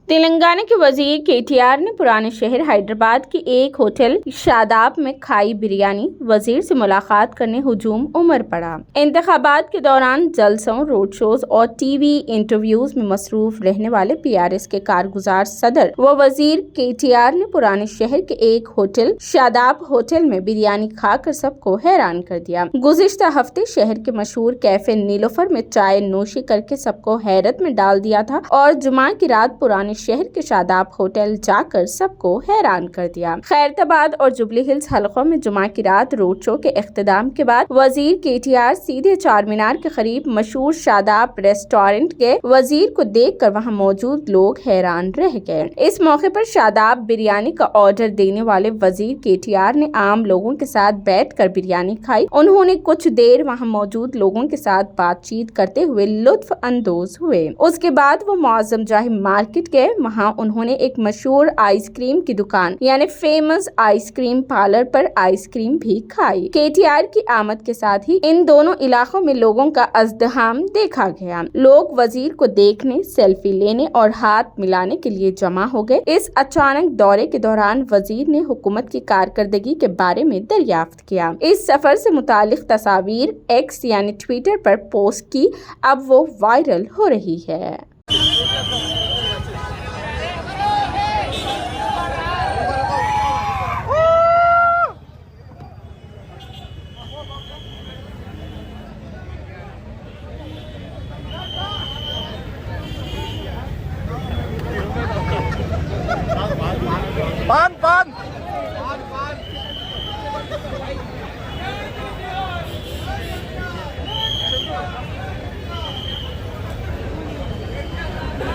तेलंगाना के वजीर केटीआर ने पुराने शहर हैदराबाद के एक होटल शादाब में खाई बिरयानी। वजीर से मुलाकात करने हुजूम उमर पड़ा। इंतखाबात के दौरान जलसों, रोड शोज और टीवी इंटरव्यूज में मसरूफ रहने वाले पीआरएस के कारगुजार सदर व वजीर केटीआर ने पुराने शहर के एक होटल शादाब होटल में बिरयानी खाकर सबको हैरान कर दिया। गुज़िश्ता हफ्ते शहर के मशहूर कैफे नीलोफर में चाय नोशी करके सबको हैरत में डाल दिया था और जुमा की रात पुराने शहर के शादाब होटल जाकर सबको हैरान कर दिया। खैरताबाद और जुबली हिल्स हलकों में जुमा की रात रोड शो के इख्तिताम के बाद वजीर केटीआर सीधे चार मीनार के करीब मशहूर शादाब रेस्टोरेंट गए। वजीर को देखकर वहां मौजूद लोग हैरान रह गए। इस मौके पर शादाब बिरयानी का ऑर्डर देने वाले वजीर केटीआर ने आम लोगों के साथ बैठकर बिरयानी खाई। उन्होंने कुछ देर वहां मौजूद लोगों के साथ बातचीत करते हुए लुत्फ अंदोज हुए। उसके बाद वो मुअज्जम जाहि मार्केट गए। वहां उन्होंने एक मशहूर आइसक्रीम की दुकान यानी फेमस आइसक्रीम पार्लर पर आइसक्रीम भी खाई। केटीआर की आमद के साथ ही इन दोनों इलाकों में लोगों का अज़्दहाम देखा गया। लोग वजीर को देखने, सेल्फी लेने और हाथ मिलाने के लिए जमा हो गए। इस अचानक दौरे के दौरान वजीर ने हुकूमत की कारकर्दगी के बारे में दरियाफ्त किया। इस सफर से मुतालिक तस्वीर एक्स यानी ट्विटर पर पोस्ट की। अब वो वायरल हो रही है। पान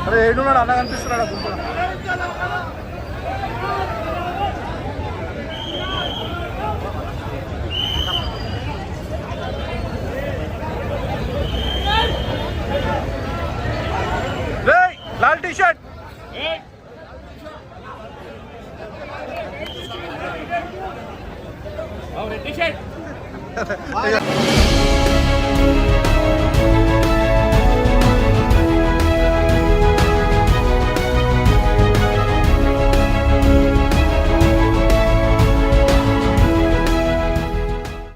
अरे ఏడున్నాడు అన్న కనిపిస్తున్నాడు రేయ్ లాల్ టీ షర్ట్ और टी शर्ट